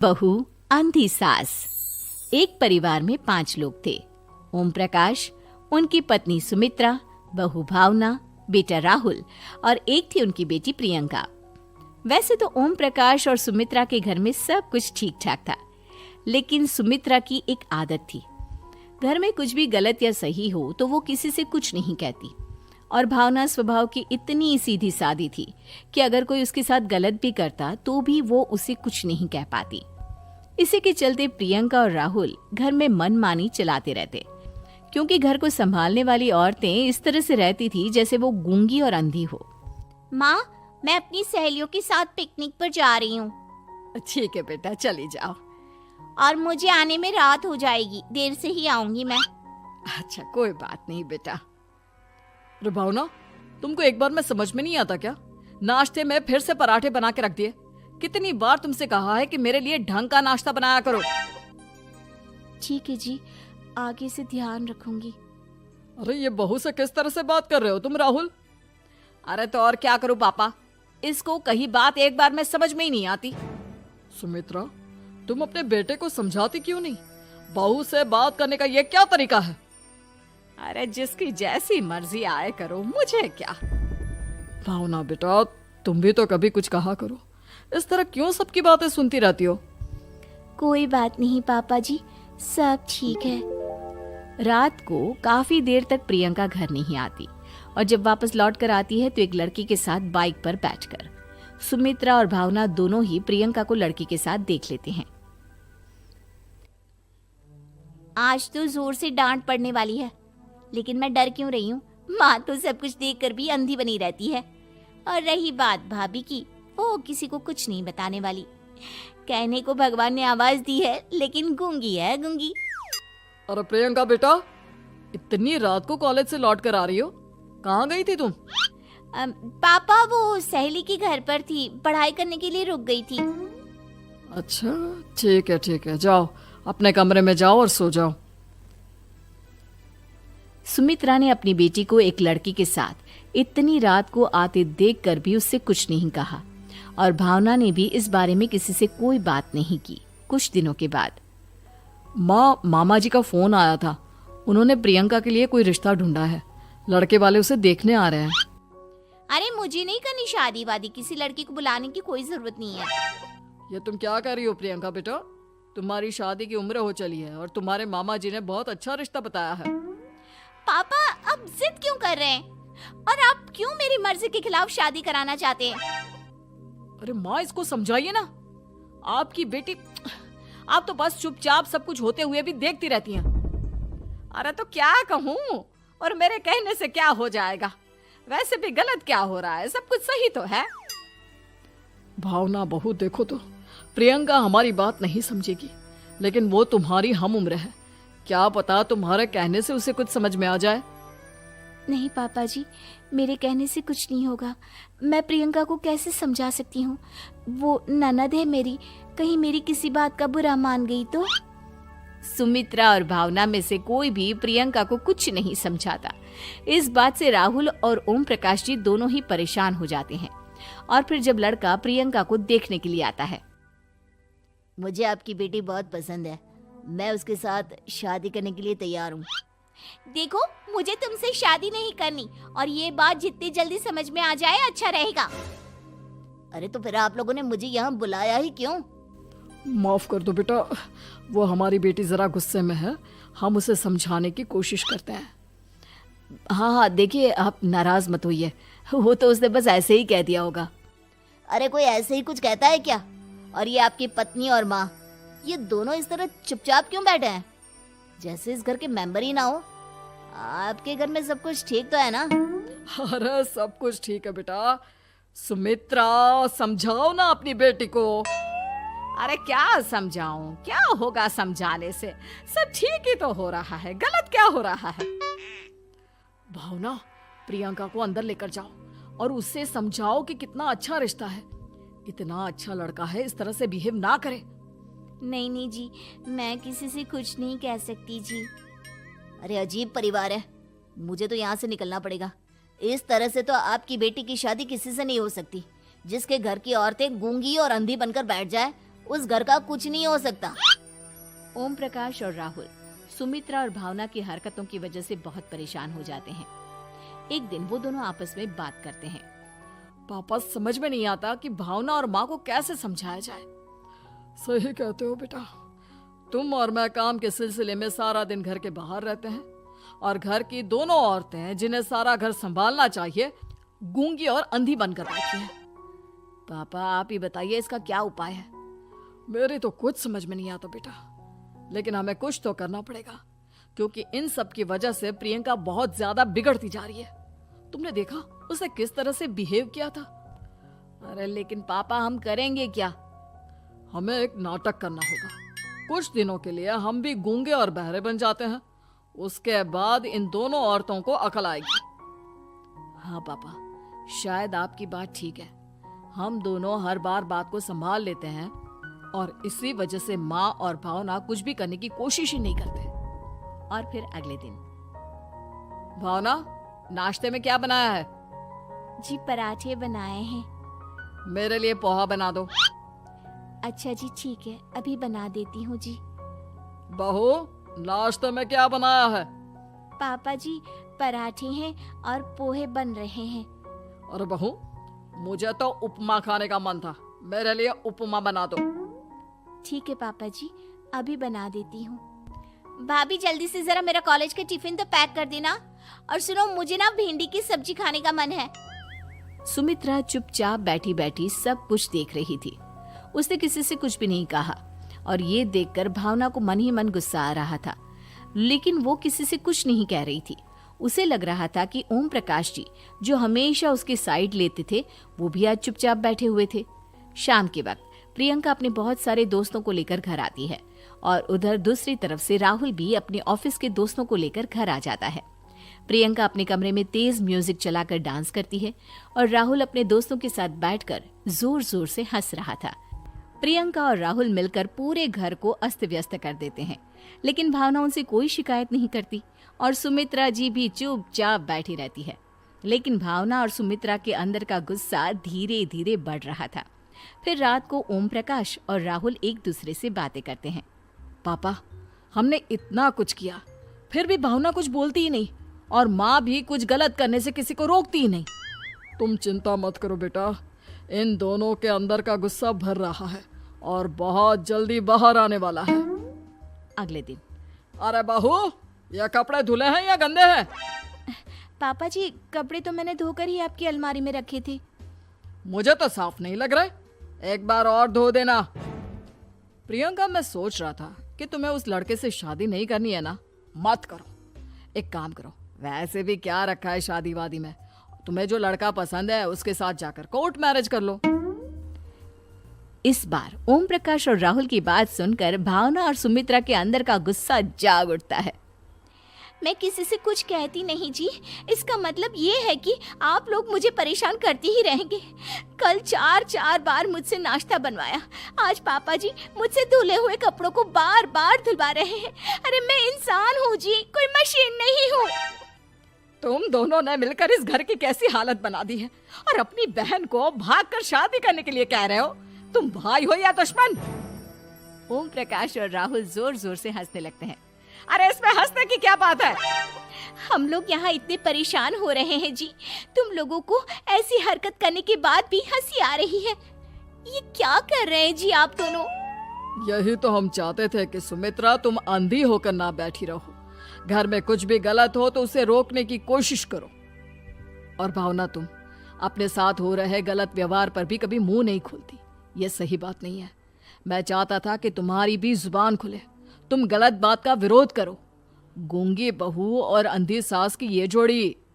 बहू अंधी सास। एक परिवार में 5 लोग थे। ओम प्रकाश, उनकी पत्नी सुमित्रा, बहू भावना, बेटा राहुल और एक थी उनकी बेटी प्रियंका। वैसे तो ओम प्रकाश और सुमित्रा के घर में सब कुछ ठीक ठाक था, लेकिन सुमित्रा की एक आदत थी। घर में कुछ भी गलत या सही हो तो वो किसी से कुछ नहीं कहती। और भावना स्वभाव की इतनी सीधी सादी थी कि अगर कोई उसके साथ गलत भी करता तो भी वो उसे कुछ नहीं कह पाती। इसी के चलते प्रियंका और राहुल घर में मनमानी चलाते रहते, क्योंकि घर को संभालने वाली औरतें इस तरह से रहती थी जैसे वो गूंगी और अंधी हो। माँ, मैं अपनी सहेलियों के साथ पिकनिक पर जा रही हूँ। ठीक है बेटा, चली जाओ। और मुझे आने में रात हो जाएगी, देर से ही आऊंगी मैं। अच्छा, कोई बात नहीं बेटा। अरे भावना, तुमको एक बार में समझ में नहीं आता क्या? नाश्ते में फिर से पराठे बना के रख दिए। कितनी बार तुमसे कहा है कि मेरे लिए ढंग का नाश्ता बनाया करो। ठीक है जी, आगे से ध्यान रखूंगी। अरे ये बहू से किस तरह से बात कर रहे हो तुम राहुल? अरे तो और क्या करूं पापा, इसको कहीं बात एक बार में समझ में ही नहीं आती। सुमित्रा, तुम अपने बेटे को समझाती क्यों नहीं? बहू से बात करने का ये क्या तरीका है? अरे जिसकी जैसी मर्जी आए करो, मुझे क्या। भावना बेटा, तुम भी तो कभी कुछ कहा करो। इस तरह क्यों सबकी बातें सुनती रहती हो? कोई बात नहीं पापा जी, सब ठीक है। रात को काफी देर तक प्रियंका घर नहीं आती और जब वापस लौट कर आती है तो एक लड़की के साथ बाइक पर बैठकर। सुमित्रा और भावना दोनों ही प्रियंका को लड़की के साथ देख लेते हैं। आज तो जोर से डांट पड़ने वाली है, लेकिन मैं डर क्यों रही हूँ? माँ तो सब कुछ देखकर भी अंधी बनी रहती है। और रही बात भाभी की, वो किसी को कुछ नहीं बताने वाली। कहने को भगवान ने आवाज दी है, लेकिन गूंगी है गूंगी। अरे प्रियंका बेटा, इतनी रात को कॉलेज से लौट कर आ रही हो? कहाँ गई थी तुम? पापा, वो सहेली के घर पर थी, पढ़ाई करने के लिए रुक गई थी। अच्छा, ठीक है, जाओ अपने कमरे में जाओ और सो जाओ। सुमित्रा ने अपनी बेटी को एक लड़की के साथ इतनी रात को आते देखकर भी उससे कुछ नहीं कहा और भावना ने भी इस बारे में किसी से कोई बात नहीं की। कुछ दिनों के बाद मामा जी का फोन आया था। उन्होंने प्रियंका के लिए कोई रिश्ता ढूंढा है। लड़के वाले उसे देखने आ रहे हैं। अरे मुझे नहीं करनी शादी वादी, किसी लड़की को बुलाने की कोई जरूरत नहीं है। ये तुम क्या कर रही हो प्रियंका बेटा? तुम्हारी शादी की उम्र हो चली है और तुम्हारे मामा जी ने बहुत अच्छा रिश्ता बताया है। पापा, अब जिद क्यों कर रहे हैं? और आप क्यों मेरी मर्जी के खिलाफ शादी कराना चाहते हैं? अरे माँ, इसको समझाइए ना। आपकी बेटी, आप तो बस चुपचाप सब कुछ होते हुए भी देखती रहती हैं। अरे तो क्या कहूँ, और मेरे कहने से क्या हो जाएगा? वैसे भी गलत क्या हो रहा है, सब कुछ सही तो है। भावना बहू, देखो तो प्रियंका हमारी बात नहीं समझेगी, लेकिन वो तुम्हारी हम उम्र है। क्या पता तुम्हारे कहने से उसे कुछ समझ में आ जाए। नहीं पापा जी, मेरे कहने से कुछ नहीं होगा। मैं प्रियंका को कैसे समझा सकती हूँ? वो ननद है मेरी, कहीं मेरी किसी बात का बुरा मान गई तो? सुमित्रा और भावना में से कोई भी प्रियंका को कुछ नहीं समझाता। इस बात से राहुल और ओम प्रकाश जी दोनों ही परेशान हो जाते हैं। और फिर जब लड़का प्रियंका को देखने के लिए आता है, मुझे आपकी बेटी बहुत पसंद है, मैं उसके साथ शादी करने के लिए तैयार हूँ। देखो, मुझे तुमसे शादी नहीं करनी, और ये बात जितनी जल्दी समझ में आ जाए अच्छा रहेगा। अरे तो फिर आप लोगों ने मुझे यहाँ बुलाया ही क्यों? माफ कर दो बेटा, वो हमारी बेटी जरा गुस्से में है, हम उसे समझाने की कोशिश करते हैं। हाँ, देखिए आप नाराज मत होइए, वो तो उसने बस ऐसे ही कह दिया होगा। अरे कोई ऐसे ही कुछ कहता है क्या? और ये आपकी पत्नी और माँ, ये दोनों इस तरह चुपचाप क्यों बैठे हैं, जैसे इस घर के मेंबर ही ना हो? आपके घर में सब कुछ ठीक तो है ना? अरे सब कुछ ठीक है बेटा। सुमित्रा, समझाओ ना अपनी बेटी को। अरे क्या समझाऊं, क्या होगा समझाने से? सब ठीक ही तो हो रहा है, गलत क्या हो रहा है? भावना, प्रियंका को अंदर लेकर जाओ और उससे समझाओ कि कितना अच्छा रिश्ता है। इतना अच्छा लड़का है, इस तरह से बिहेव ना करे। नहीं जी, मैं किसी से कुछ नहीं कह सकती जी। अरे अजीब परिवार है, मुझे तो यहाँ से निकलना पड़ेगा। इस तरह से तो आपकी बेटी की शादी किसी से नहीं हो सकती। जिसके घर की औरतें गूंगी और अंधी बनकर बैठ जाए, उस घर का कुछ नहीं हो सकता। ओम प्रकाश और राहुल सुमित्रा और भावना की हरकतों की वजह से बहुत परेशान हो जाते हैं। एक दिन वो दोनों आपस में बात करते हैं। पापा, समझ में नहीं आता कि भावना और माँ को कैसे समझाया जाए। सही कहते हो बेटा, तुम और मैं काम के सिलसिले में सारा दिन घर के बाहर रहते हैं और घर की दोनों औरतें जिन्हें सारा घर संभालना चाहिए गूंगी और अंधी बनकर बैठी हैं। पापा आप ही बताइए इसका क्या उपाय है। मेरी तो कुछ समझ में नहीं आता बेटा, लेकिन हमें कुछ तो करना पड़ेगा क्योंकि इन सब की वजह से प्रियंका बहुत ज्यादा बिगड़ती जा रही है। तुमने देखा उसे किस तरह से बिहेव किया था। अरे लेकिन पापा हम करेंगे क्या? हमें एक नाटक करना होगा। कुछ दिनों के लिए हम भी गूंगे और बहरे बन जाते हैं, उसके बाद इन दोनों औरतों को अकल आएगी। हाँ पापा, शायद आपकी बात ठीक है। हम दोनों हर बार बात को संभाल लेते हैं और इसी वजह से माँ और भावना कुछ भी करने की कोशिश ही नहीं करते। और फिर अगले दिन, भावना, नाश्ते में क्या बनाया है? जी पराठे बनाए हैं। मेरे लिए पोहा बना दो। अच्छा जी ठीक है, अभी बना देती हूँ जी। बहू, नाश्ते में क्या बनाया है? पापा जी पराठे हैं और पोहे बन रहे हैं। अरे बहू, मुझे तो उपमा खाने का मन था, मेरे लिए उपमा बना दो। ठीक है पापा जी, अभी बना देती हूँ। भाभी जल्दी से जरा मेरा कॉलेज का टिफिन तो पैक कर देना। और सुनो, मुझे ना भिंडी की सब्जी खाने का मन है। सुमित्रा चुपचाप बैठी बैठी सब कुछ देख रही थी। उसने किसी से कुछ भी नहीं कहा और ये देखकर भावना को मन ही मन गुस्सा आ रहा था, लेकिन वो किसी से कुछ नहीं कह रही थी। उसे लग रहा था कि ओम प्रकाश जी जो हमेशा उसकी साइड लेते थे वो भी आज चुपचाप बैठे हुए थे। शाम के वक्त प्रियंका अपने बहुत सारे दोस्तों को लेकर घर आती है और उधर दूसरी तरफ से राहुल भी अपने ऑफिस के दोस्तों को लेकर घर आ जाता है। प्रियंका अपने कमरे में तेज म्यूजिक चलाकर डांस करती है और राहुल अपने दोस्तों के साथ बैठकर जोर जोर से हंस रहा था। प्रियंका और राहुल मिलकर पूरे घर को अस्त व्यस्त कर देते हैं, लेकिन भावना उनसे कोई शिकायत नहीं करती और सुमित्रा जी भी चुपचाप बैठी रहती है। लेकिन भावना और सुमित्रा के अंदर का गुस्सा धीरे धीरे बढ़ रहा था। फिर रात को ओम प्रकाश और राहुल एक दूसरे से बातें करते हैं। पापा, हमने इतना कुछ किया फिर भी भावना कुछ बोलती ही नहीं और माँ भी कुछ गलत करने से किसी को रोकती ही नहीं। तुम चिंता मत करो बेटा, इन दोनों के अंदर का गुस्सा भर रहा है और बहुत जल्दी बाहर आने वाला है। अगले दिन, अरे बहू, ये कपड़े धुले हैं या गंदे हैं? पापा जी कपड़े तो मैंने धोकर ही आपकी अलमारी में रखे थे। मुझे तो साफ नहीं लग रहे, एक बार और धो देना। प्रियंका, मैं सोच रहा था कि तुम्हें उस लड़के से शादी नहीं करनी है ना, मत करो। एक काम करो, वैसे भी क्या रखा है शादी वादी में, तुम्हें जो लड़का पसंद है उसके साथ जाकर कोर्ट मैरिज कर लो। इस बार ओम प्रकाश और राहुल की बात सुनकर भावना और सुमित्रा के अंदर का गुस्सा जाग उठता है। मैं किसी से कुछ कहती नहीं जी, इसका मतलब ये है कि आप लोग मुझे परेशान करते ही रहेंगे। कल 4 बार मुझसे नाश्ता बनवाया, आज पापा जी मुझसे धुले हुए कपड़ों को बार बार धुलवा रहे हैं। अरे मैं इंसान हूँ जी, कोई मशीन नहीं हूँ। तुम दोनों ने मिलकर इस घर की कैसी हालत बना दी है और अपनी बहन को भागकर शादी करने के लिए कह रहे हो। तुम भाई हो या दुश्मन? ओम प्रकाश और राहुल जोर जोर से हंसने लगते हैं। अरे इसमें हंसने की क्या बात है? हम लोग यहाँ इतने परेशान हो रहे हैं जी, तुम लोगों को ऐसी हरकत करने के बाद भी हंसी आ रही है। ये क्या कर रहे हैं जी आप दोनों? यही तो हम चाहते थे कि सुमित्रा तुम अंधी होकर ना बैठी रहो। घर में कुछ भी गलत हो तो उसे रोकने की कोशिश करो। और भावना, तुम अपने साथ हो रहे गलत व्यवहार पर भी कभी मुंह नहीं खोलती, ये सही बात नहीं है। मैं चाहता था कि तुम्हारी भी जुबान खुले, तुम गलत बात का विरोध करो। गूंगी बहू और अंधी सास की ये जोड़ी